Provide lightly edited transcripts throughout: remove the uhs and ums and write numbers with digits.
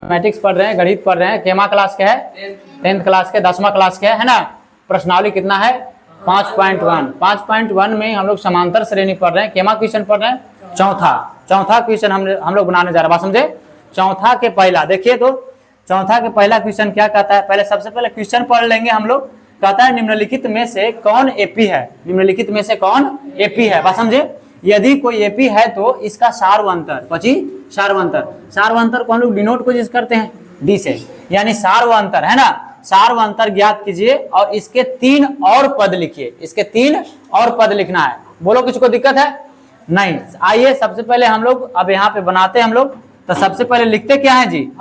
Mathematics पढ़ रहे हैं, गणित पढ़ रहे हैं। केमा क्लास के है? 10th क्लास के, 10वां क्लास के है ना। प्रश्नावली कितना है? 5.1। 5.1 में हम लोग समांतर श्रेणी पढ़ रहे हैं। केमा क्वेश्चन पढ़ रहे हैं? चौथा क्वेश्चन हम लोग बनाने जा रहे हैं। बात समझे? चौथा के पहला देखिए तो चौथा के पहला क्वेश्चन क्या कहता है? पहले सबसे पहले क्वेश्चन पढ़ लेंगे हम लोग। कहता है निम्नलिखित में से कौन एपी है? निम्नलिखित में से कौन एपी है? बात समझे? यदि कोई एपी है तो इसका सार्वंतर, सार्वंतर को हम लोग डिनोट को जिस करते हैं डी से, यानी सार्वंतर है ना। सार्वंतर ज्ञात कीजिए और इसके 3 और पद लिखिए। इसके 3 और पद लिखना है। बोलो किसी को दिक्कत है? नहीं। आइए सबसे पहले हम लोग अब यहाँ पे बनाते हैं हम लोग। तो सबसे पहले लिखते क्या है जी?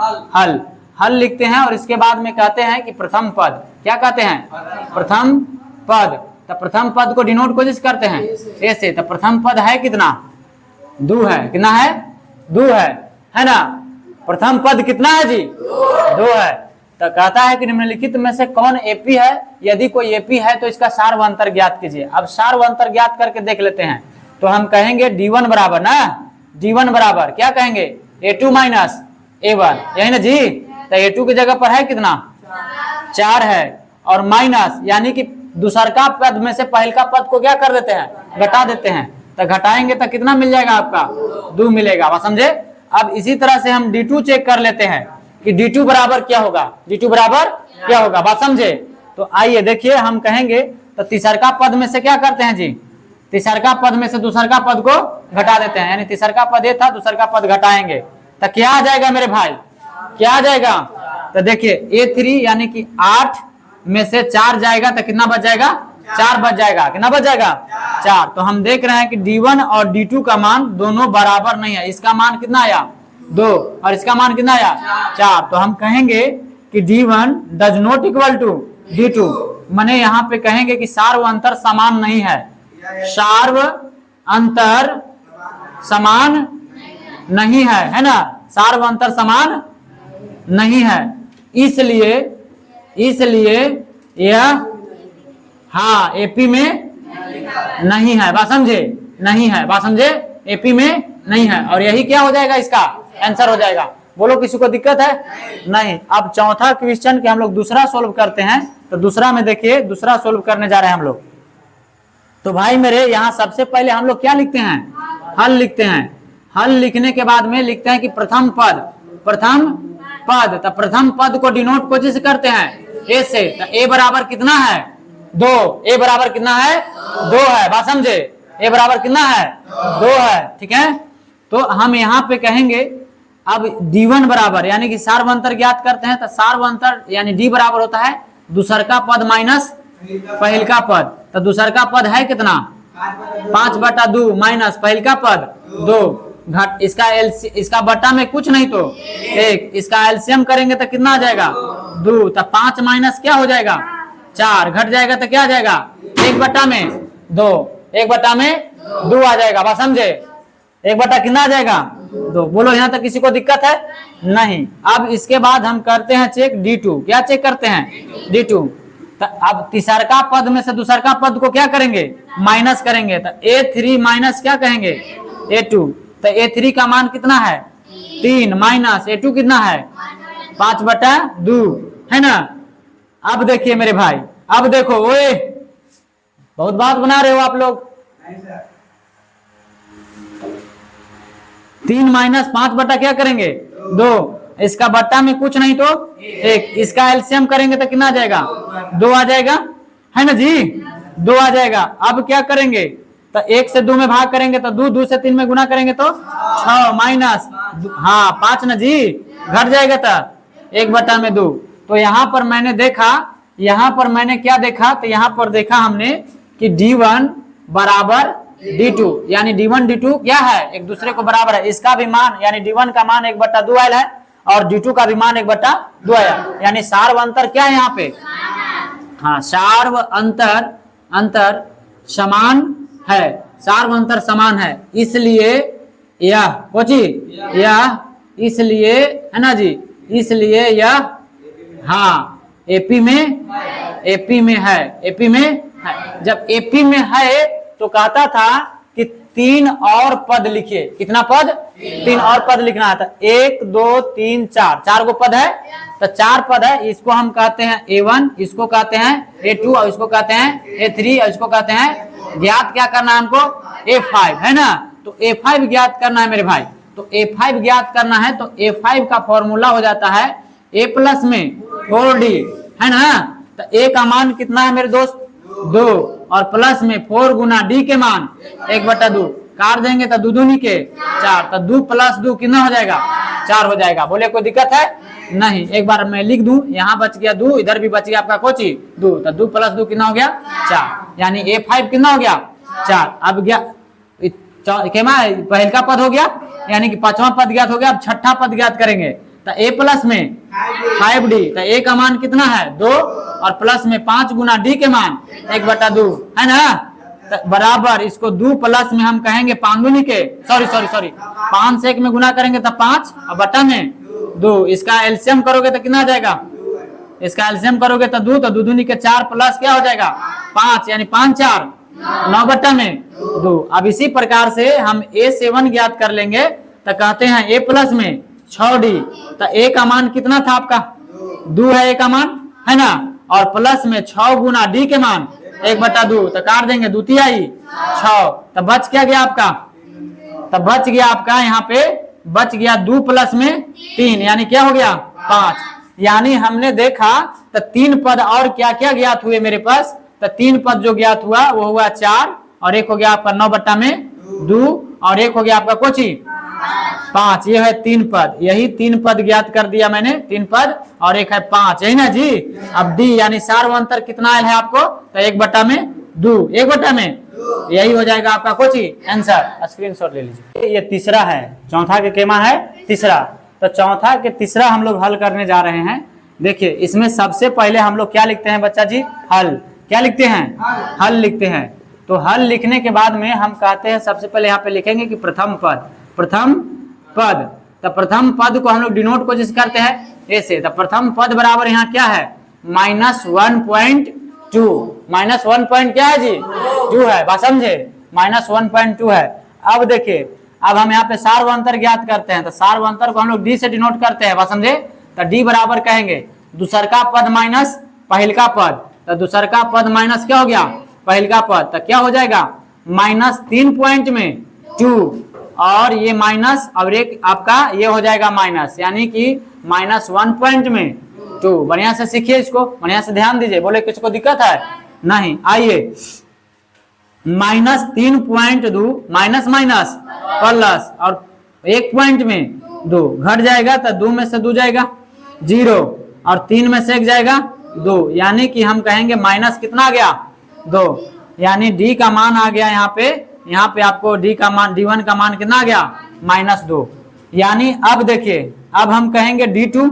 हल लिखते हैं और इसके बाद में कहते हैं कि प्रथम पद। क्या कहते हैं? प्रथम पद। तो प्रथम पद को डिनोट को जिस करते हैं ए से। तो प्रथम पद है कितना? 2 है। कितना है? 2 है ना। प्रथम पद कितना है जी? 2 है। तो कहता है कि निम्नलिखित में से कौन एपी है? यदि कोई एपी है तो इसका सार्वंतर ज्ञात कीजिए। अब सार्वंतर ज्ञात करके देख लेते हैं। तो हम कहेंगे D1 बराबर ना, D1 बराबर क्या कहेंगे? A2 माइनस A1, यही ना जी। तो A2 की जगह पर है कितना? 4 है। और माइनस यानी कि दूसरका पद में से पहलका पद को क्या कर देते हैं? घटा देते हैं। तो घटाएंगे तो कितना मिल जाएगा आपका? 2 मिलेगा। बात समझे? अब इसी तरह से हम D2 चेक कर लेते हैं कि D2 बराबर क्या होगा? D2 बराबर क्या होगा? बात समझे? तो आइए देखिए हम कहेंगे तो तीसरका पद में से क्या करते हैं जी? तीसरका पद में से दूसरका पद को घटा देते हैं। यानी तीसरका पद ये था, दूसरका पद घटाएंगे तो क्या आ जाएगा मेरे भाई? क्या आ जाएगा? तो देखिए A3 यानी कि 8 में से 4 जाएगा तो कितना बच जाएगा? 4 बच जाएगा। कितना बच जाएगा? 4। तो हम देख रहे हैं कि D1 और D2 का मान दोनों बराबर नहीं है। इसका मान कितना आया? 2 और इसका मान कितना आया? 4। तो हम कहेंगे कि D1 does not equal to D2। माने यहाँ पे कहेंगे कि सार्व अंतर समान नहीं है। सार्व अंतर समान नहीं है ना। सार्व अंतर समान नहीं है। इसलिए यह हाँ एपी में नहीं है। बात समझे? नहीं है। बात समझे? एपी में नहीं है। और यही क्या हो जाएगा? इसका आंसर हो जाएगा। बोलो किसी को दिक्कत है? नहीं। अब चौथा क्वेश्चन के हम लोग दूसरा सोल्व करते हैं। तो दूसरा में देखिए, दूसरा सोल्व करने जा रहे हैं हम लोग। तो भाई मेरे यहाँ सबसे पहले हम लोग क्या लिखते हैं? हल लिखते हैं। हल लिखने के बाद में लिखते हैं कि प्रथम पद। तो प्रथम पद को डिनोट को जिस करते हैं ए से। तो ए बराबर कितना है? 2। ए बराबर कितना है? 2 है। बात समझे? ए बराबर कितना है? 2 है। ठीक है। तो हम यहाँ पे कहेंगे अब D1 बराबर यानी कि सार्वंतर ज्ञात करते हैं। तो सार्वंतर यानी D बराबर होता है दूसरका पद माइनस पहलका पद। तो दूसरका पद है कितना? 5/2 माइनस पहलका पद 2 घट इसका बट्टा में कुछ नहीं तो 1। इसका एलसीएम करेंगे तो कितना आ जाएगा? 2। तो 5 माइनस क्या हो जाएगा? 4 घट जाएगा तो क्या आ जाएगा? 1/2। 1/2 आ जाएगा। बात समझे? 1/, कितना आ जाएगा? 2। बोलो यहाँ तक किसी को दिक्कत है? नहीं। अब इसके बाद हम करते हैं चेक D2। क्या चेक करते हैं? D2। तो अब तीसरका पद में से दूसरका पद को क्या करेंगे? माइनस करेंगे। तो A3 माइनस क्या कहेंगे? A2। तो A3 का मान कितना है? 3 माइनस A2 कितना है? 5/2 है ना। अब देखिए मेरे भाई, अब देखो ओए बहुत बात बना रहे हो आप लोग। 3 माइनस 5 क्या करेंगे? 2। इसका बट्टा में कुछ नहीं तो 1। इसका एलसीएम करेंगे तो कितना आ जाएगा? 2 आ जाएगा है ना जी। 2 आ जाएगा। अब क्या करेंगे? तो 1 से 2 में भाग करेंगे तो 2 से 3 में गुना करेंगे तो 6 माइनस हाँ 5 ना जी। घट जाएगा तो 1/2। तो यहाँ पर मैंने देखा, यहाँ पर मैंने क्या देखा? तो यहाँ पर देखा हमने कि D1 बराबर D2 यानी D1 D2 क्या है? एक दूसरे को बराबर है। इसका भी मान यानी D1 का मान 1/2 आयल है और D2 का भी मान 1/2 आया। यानी सार्व अंतर क्या है यहाँ पे? हाँ सार्व अंतर समान है। सार्व अंतर समान है। इसलिए यह इसलिए है ना जी। इसलिए यह हाँ एपी में है। एपी में है। जब एपी में है तो कहता था कि 3 और पद लिखिए। कितना पद? 3 और पद लिखना है। 1 2 3 4, 4 गो पद है, तो 4 पद है। इसको हम कहते हैं A1, इसको कहते हैं A2 और इसको कहते हैं A3 और इसको कहते हैं, ज्ञात क्या करना है हमको? A5, है ना। तो A5 ज्ञात करना है मेरे भाई। तो A5 ज्ञात करना है, तो A5 का फॉर्मूला हो जाता है A प्लस में 4D, है ना। तो A का मान कितना है मेरे दोस्त? 2, और प्लस में 4 गुना D के मान 1/2, काट देंगे तो 2 दूनी के 4, तो 2 + 2 कितना हो जाएगा? 4 हो जाएगा। बोले कोई दिक्कत है? नहीं। एक बार मैं लिख दूं, यहाँ बच गया 2, इधर भी बच गया आपका कोची 2, तो 2 + 2 कितना हो गया? 4, यानी A5 कितना हो गया? 4। अब गया पहल का पद हो गया, यानी कि 5वां पद ज्ञात हो गया। अब 6ठा पद ज्ञात करेंगे, तो A प्लस में 5D, तो A का मान कितना है? 2, और प्लस में 5 गुना D के मान 1/2, है ना। तो बराबर इसको 2 प्लस में हम कहेंगे 5 दूनी के सॉरी 5 से 1 में गुना करेंगे तो 5, और बटा में 2। इसका एलसीएम करोगे तो कितना आ जाएगा? इसका एलसीएम करोगे तो 2, तो 2 दूनी के 4 प्लस क्या हो जाएगा? 5, यानी 5 4 9/2। अब इसी प्रकार से हम A7 ज्ञात कर लेंगे, तो कहते हैं A प्लस में 6D, तो A का मान कितना था आपका? 2 है A का मान, है ना, और प्लस में 6 गुना D के मान 1/2, तो काट देंगे 2 तिहाई 6, तो बच क्या गया आपका? तो बच गया आपका यहाँ पे बच गया 2 प्लस में 3, यानी क्या हो गया? 5। यानी हमने देखा तो 3 पद और क्या क्या ज्ञात हुए मेरे पास? तो 3 पद जो ज्ञात हुआ वो हुआ 4, और एक हो गया आपका 9/2, और एक हो गया आपका कोची 5। ये है 3 पद, यही 3 पद ज्ञात कर दिया मैंने, 3 पद, और एक है 5, यही ना जी। अब D यानी सार्वंतर कितना है आपको? तो 1/2, 1/2, यही हो जाएगा आपका कोची आंसर। स्क्रीनशॉट ले लीजिए। ये तीसरा है, चौथा के केमा है तीसरा। तो चौथा के तीसरा हम लोग हल करने जा रहे हैं। देखिए इसमें सबसे पहले हम लोग क्या लिखते हैं बच्चा जी? हल। क्या लिखते हैं? हल लिखते हैं। तो हल लिखने के बाद में हम कहते हैं सबसे पहले यहाँ पे लिखेंगे कि प्रथम पद, प्रथम पद। तो प्रथम पद को हम लोग डिनोट कोशिश करते हैं ऐसे। तो प्रथम पद बराबर यहाँ क्या है? -1.2, -1 क्या है जी? 2 है, बात समझे? -1.2 है। अब देखिए, अब हम यहाँ पे सार्वंतर ज्ञात करते हैं, तो सार्वंतर को हम लोग D से डिनोट करते हैं, बात समझे? तो D बराबर कहेंगे दूसरका पद माइनस पहलका पद। तो दूसरका पद माइनस क्या हो गया? पहलका पद। तो क्या हो जाएगा? -3.2, और ये माइनस, और एक आपका ये हो जाएगा माइनस, यानी कि -1.2। बढ़िया से सीखिए इसको, बढ़िया से ध्यान दीजिए। बोले कुछ को दिक्कत है? नहीं। आइए, -3.2 माइनस माइनस प्लस, और 1.2 घट जाएगा, तो 2 में से 2 जाएगा 0, और 3 में से 1 जाएगा 2, यानी कि हम कहेंगे माइनस कितना आ गया? 2, यानी D का मान आ गया यहाँ पे आपको D का मान, D1 का मान कितना आ गया? -2। यानी अब देखिए, अब हम कहेंगे D2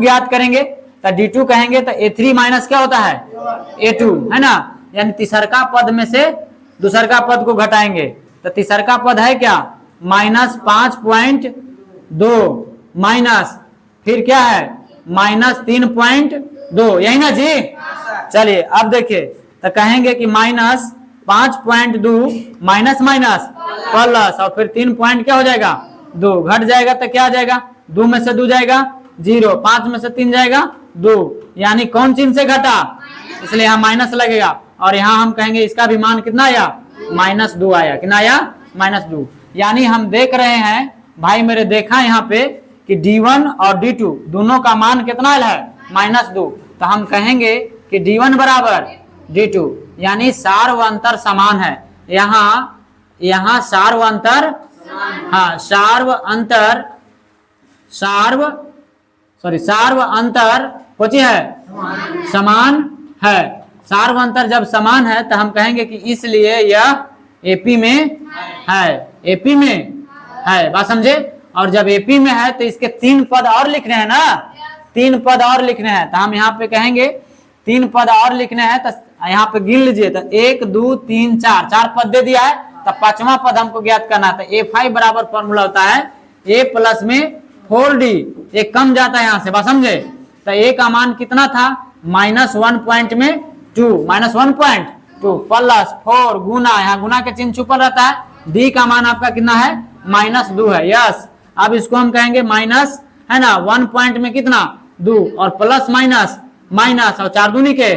ज्ञात करेंगे। तो D2 कहेंगे तो A3 माइनस क्या होता है? A2, है ना। यानी तीसरका पद में से दूसरका पद को घटाएंगे, तो तीसरका पद है क्या? -5.2 माइनस, फिर क्या है? -3.2, यही ना जी। चलिए अब देखिए, तो कहेंगे कि -5.2 माइनस माइनस प्लस, और फिर 3 पॉइंट क्या हो जाएगा? 2 घट जाएगा, तो क्या आ जाएगा? 2 में से 2 जाएगा 0, 5 में से 3 जाएगा 2, यानी कौन चिन्ह से घटा? इसलिए यहाँ माइनस लगेगा। और यहाँ हम कहेंगे इसका भी मान कितना आया? -2 आया। कितना आया? -2। यानी हम देख रहे हैं भाई मेरे, देखा यहाँ पे कि D1 और D2 दोनों का मान कितना है? -2। तो हम कहेंगे कि D1 बराबर D2, यानी सार्वंतर समान है। यहाँ सार्वंतर, हाँ सार्वंतर कुछ है? समान है। सार्वंतर जब समान है तो हम कहेंगे कि इसलिए यह AP में है, बात समझे? और जब AP में है तो इसके 3 पद और लिखने हैं ना, 3 पद और लिखने हैं। तो हम यहाँ पे कहेंगे 3 पद और लिखने हैं, तो यहाँ पे गिन लीजिए। तो 1 2 3 4 पद दे दिया है, तो 5वां पद हमको ज्ञात करना है। तो A5 बराबर फॉर्मूला होता है A प्लस में 4D, एक कम जाता है यहाँ से, बात समझे? तो A का मान कितना था? -1.2 प्लस 4 गुना, यहाँ गुना के चिन्ह छुपल रहता है, डी का मान आपका कितना है -2 है। यस, अब इसको हम कहेंगे माइनस, है ना, 1 पॉइंट में कितना 2 और प्लस माइनस माइनस और 4 दूनी के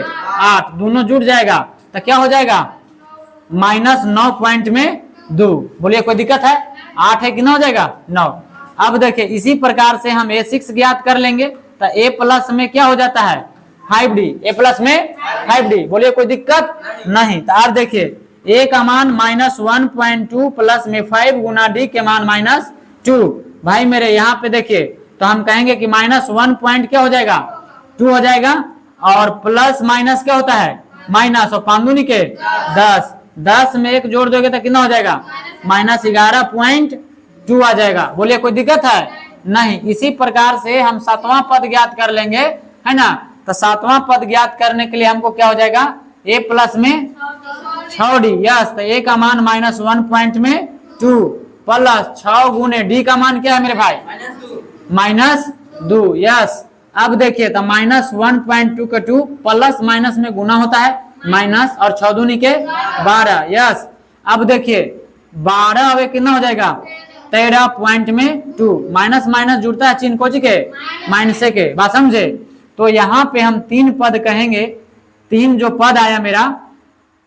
8 दोनों जुड़ जाएगा तो क्या हो जाएगा -9 पॉइंट में 2। बोलिए कोई दिक्कत है? 8 है कितना हो जाएगा 9। अब देखिए इसी प्रकार से हम A6 ज्ञात कर लेंगे तो A प्लस में क्या हो जाता है 5D, A प्लस में 5D। बोलिए कोई दिक्कत नहीं। तो आप देखिए A का मान -1.2 प्लस में 5 गुना D के मान -2। भाई मेरे यहाँ पे देखिए तो हम कहेंगे कि -1 पॉइंट क्या हो जाएगा 2 हो जाएगा और प्लस माइनस क्या होता है माइनस और 5 दूनी के 10, 10 में 1 जोड़ दोगे तो कितना हो जाएगा -11.2 आ जाएगा। बोलिए कोई दिक्कत है? नहीं। इसी प्रकार से हम 7वां पद ज्ञात कर लेंगे, है ना। तो 7वां पद ज्ञात करने के लिए हमको क्या हो जाएगा A प्लस में 6D। यस, तो A का मान -1.2 प्लस 6 गुने D का मान क्या है मेरे भाई -2। यस, अब देखिए तो -1.2 के 2 प्लस माइनस में गुना होता है माइनस और 6 दूनी के 12। यस, अब देखिए 12 अब कितना हो जाएगा 13.2 माइनस माइनस जुड़ता है चिन्ह कोच के माइनस के, बात समझे। तो यहाँ पे हम 3 पद कहेंगे। 3 जो पद आया मेरा,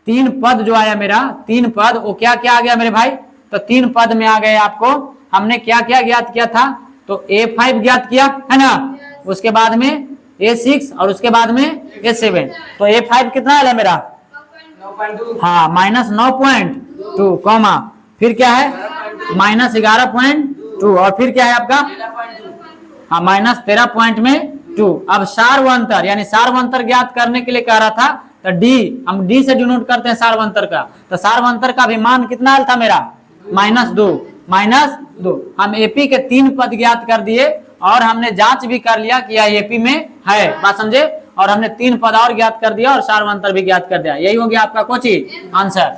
3 पद जो आया मेरा, 3 पद वो क्या क्या आ गया मेरे भाई? तो 3 पद में आ गए आपको हमने क्या क्या ज्ञात किया था? तो A5 ज्ञात किया, है ना, उसके बाद में A6 और उसके बाद में A7। तो A5 कितना है मेरा 9.2, हाँ -9.2 कॉमा फिर क्या है -11.2 और फिर क्या है आपका हाँ -13.2। अब सार्वंतर यानी सार्वंतर ज्ञात करने के लिए कह रहा था तो डी, हम डी से डिनोट करते हैं सार्वंतर का। तो सार्वंतर का भी मान कितना था मेरा -2। हम एपी के 3 पद ज्ञात कर दिए और हमने जांच भी कर लिया कि यह एपी में है, बात समझे। और हमने 3 पद और ज्ञात कर दिया और सार्वंतर भी ज्ञात कर दिया। यही हो गया आपका कोची आंसर।